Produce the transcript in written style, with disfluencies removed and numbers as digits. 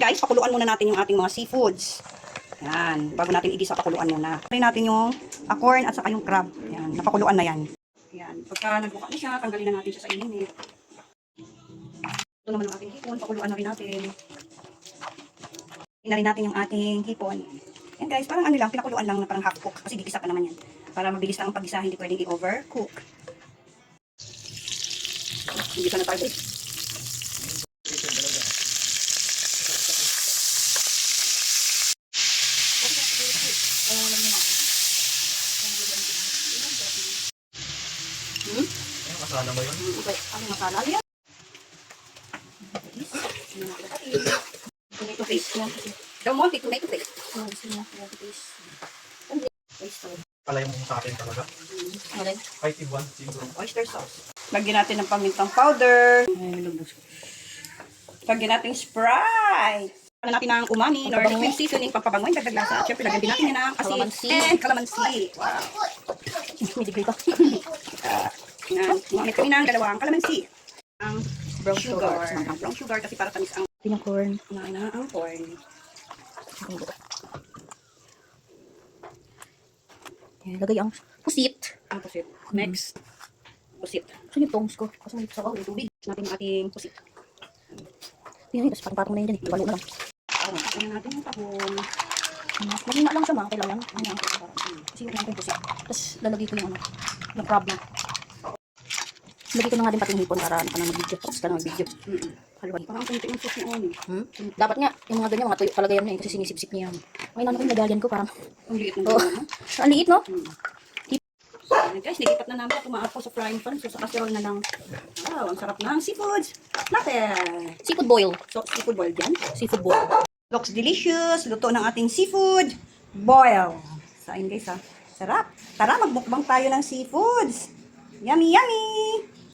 guys, pakuluan muna natin yung ating mga seafoods. Yan, bago natin igisa, pakuluan muna. Try natin yung corn at saka yung crab. Yan, napakuluan na yan. Yan, pagka nagbuka na siya, tanggalin na natin siya sa init. Ito naman ang ating hipon, pakuluan na rin natin. Rin natin yung ating hipon. Yan guys, parang ano lang, pinakuluan lang na parang half cook. Kasi gigisa pa naman yan. Para mabilis lang ang pag-gisa, hindi pwedeng i-overcook. Gigisa na tayo guys. Masala ba yun? Okay, ano masala yan? Tomato paste yan. Don't want it, tomato paste. Palay mo sa akin talaga. Okay. Kahit iwan, siguro. Oyster sauce. Lagyan natin ng pamintang powder. Lagyan natin Sprite. Ano natin ng umami or liquid seasoning, pampabangoy, dagdag lasa. At syempre, lagyan din natin yan ng asin and calamansi. Wow. May degree pa. Yan. Gumamit kami ng dalawang calamansi. Ang Brown sugar. sugar. Ang brown sugar kasi para tamis ang Pinang-corn. ang corn. Lagay ang pusit. Ang pusit. Next. Pusit. Gusto niyo tongs ko. Kasi may sabaw. May tubig. Natin ang ating pusit. Pinay, tapos patong-patong na yun dyan. Balo na lang. Ano natin yung tahong. Mahina lang siya mga kailangan. Kasi yung ating pusit. Tapos lalagay ko yung ano. Yung crab na. Lagay ko na nga din pati yung hipon para ano ka na mag-video. Tapos ka na mag-video. Halwa. Parang ang kunti yung sauce niya. Dapat nga, yung mga ganyan, mga tuyo talaga yan kasi sinisip-sip niya yan. Ngayon ano ko yung lagayan ko parang. Ang liit ng Oh, ang liit no? Ayan guys, nilipat na namin at umaapaw sa frying pan. So sa casserole na lang. Wow, ang sarap ng seafoods natin. Seafood boil. So, seafood boil dyan. Seafood boil. Looks delicious. Luto ng ating seafood boil. So, ayun guys ha. Sarap. Tara, magbukbang tayo ng seafoods. Yummy, yummy!